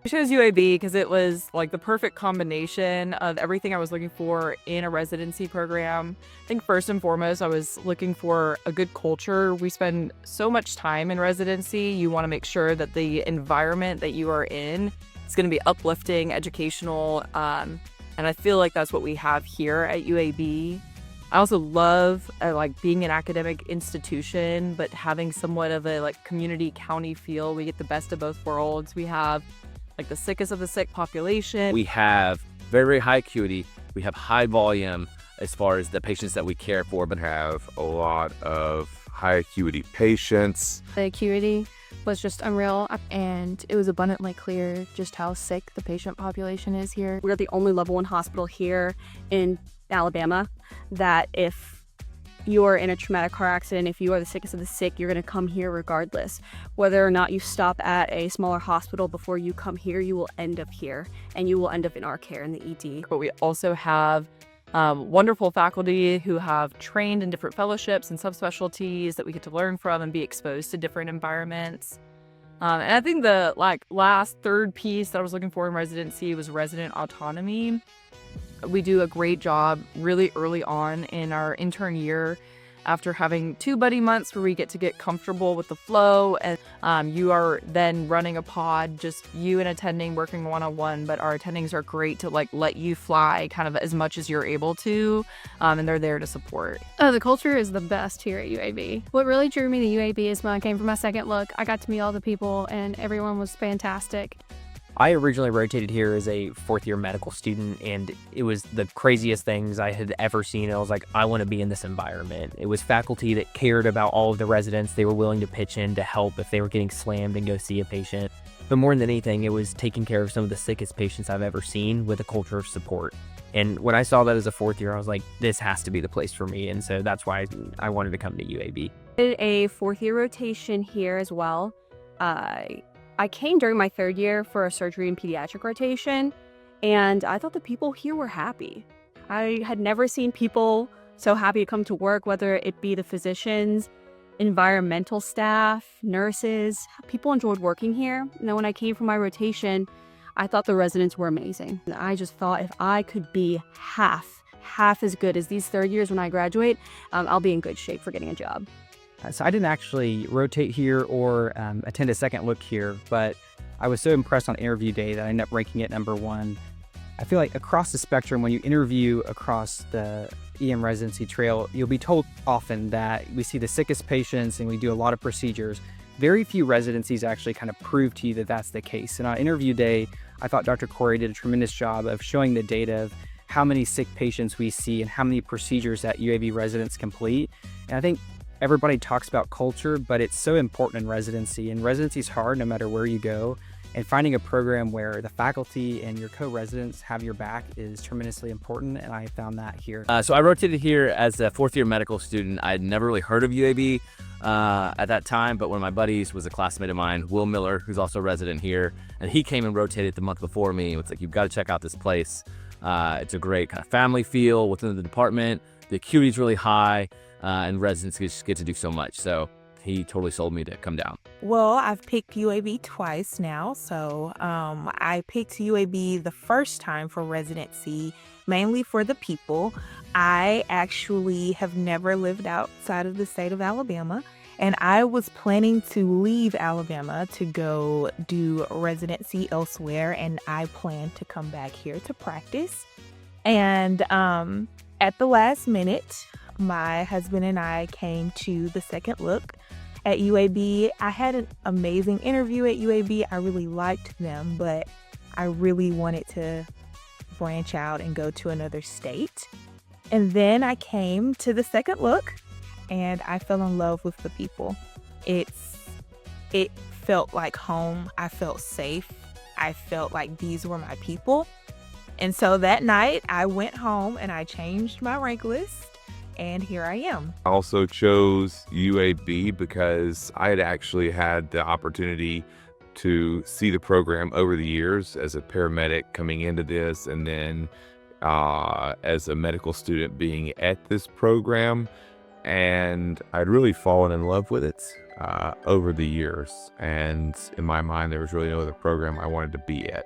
I chose UAB because it was like the perfect combination of everything I was looking for in a residency program. I think first and foremost, I was looking for a good culture. We spend so much time in residency. You want to make sure that the environment that you are in is going to be uplifting, educational, and I feel like that's what we have here at UAB. I also love like being an academic institution, but having somewhat of a like community county feel. We get the best of both worlds. We have like the sickest of the sick population. We have very, very high acuity. We have high volume as far as the patients that we care for, but Have a lot of high acuity patients. The acuity was just unreal, and it was abundantly clear just how sick the patient population is here. We're the only level 1 hospital here in Alabama that if you're in a traumatic car accident, if you are the sickest of the sick, you're going to come here regardless. Whether or not you stop at a smaller hospital before you come here, you will end up here, and you will end up in our care in the ED. But we also have wonderful faculty who have trained in different fellowships and subspecialties that we get to learn from and be exposed to different environments. And I think the third piece that I was looking for in residency was resident autonomy. We do a great job really early on in our intern year after having 2 buddy months where we get to get comfortable with the flow, and you are then running a pod, just you and attending working one-on-one, but our attendings are great to like let you fly kind of as much as you're able to, and they're there to support. Oh, the culture is the best here at UAB. What really drew me to UAB is when I came for my second look, I got to meet all the people and everyone was fantastic. I originally rotated here as a fourth-year medical student, and it was the craziest things I had ever seen. I was like, I want to be in this environment. It was faculty that cared about all of the residents. They were willing to pitch in to help if they were getting slammed and go see a patient. But more than anything, it was taking care of some of the sickest patients I've ever seen with a culture of support. And when I saw that as a fourth year, I was like, this has to be the place for me. And so that's why I wanted to come to UAB. I did a 4th-year rotation here as well. I came during my 3rd year for a surgery and pediatric rotation, and I thought the people here were happy. I had never seen people so happy to come to work, whether it be the physicians, environmental staff, nurses. People enjoyed working here. And then when I came for my rotation, I thought the residents were amazing. And I just thought if I could be half as good as these 3rd years when I graduate, I'll be in good shape for getting a job. So I didn't actually rotate here or attend a second look here, but I was so impressed on interview day that I ended up ranking it #1. I feel like across the spectrum, when you interview across the EM residency trail, you'll be told often that we see the sickest patients and we do a lot of procedures. Very few residencies actually kind of prove to you that that's the case. And on interview day, I thought Dr. Corey did a tremendous job of showing the data of how many sick patients we see and how many procedures that UAB residents complete. And I think everybody talks about culture, but it's so important in residency. And residency is hard no matter where you go. And finding a program where the faculty and your co-residents have your back is tremendously important, and I found that here. So I rotated here as a fourth-year medical student. I had never really heard of UAB at that time, but one of my buddies was a classmate of mine, Will Miller, who's also a resident here, and he came and rotated the month before me. It's like, you've got to check out this place. It's a great kind of family feel within the department. The acuity is really high, and residents just get to do so much. So he totally sold me to come down. Well, I've picked UAB twice now. So I picked UAB the first time for residency, mainly for the people. I actually have never lived outside of the state of Alabama, and I was planning to leave Alabama to go do residency elsewhere, and I planned to come back here to practice. And at the last minute, my husband and I came to the second look at UAB. I had an amazing interview at UAB. I really liked them, but I really wanted to branch out and go to another state. And then I came to the second look and I fell in love with the people. It felt like home. I felt safe. I felt like these were my people. And so that night I went home and I changed my rank list. And here I am. I also chose UAB because I had actually had the opportunity to see the program over the years as a paramedic coming into this, and then as a medical student being at this program. and I'd really fallen in love with it over the years. And in my mind, there was really no other program I wanted to be at.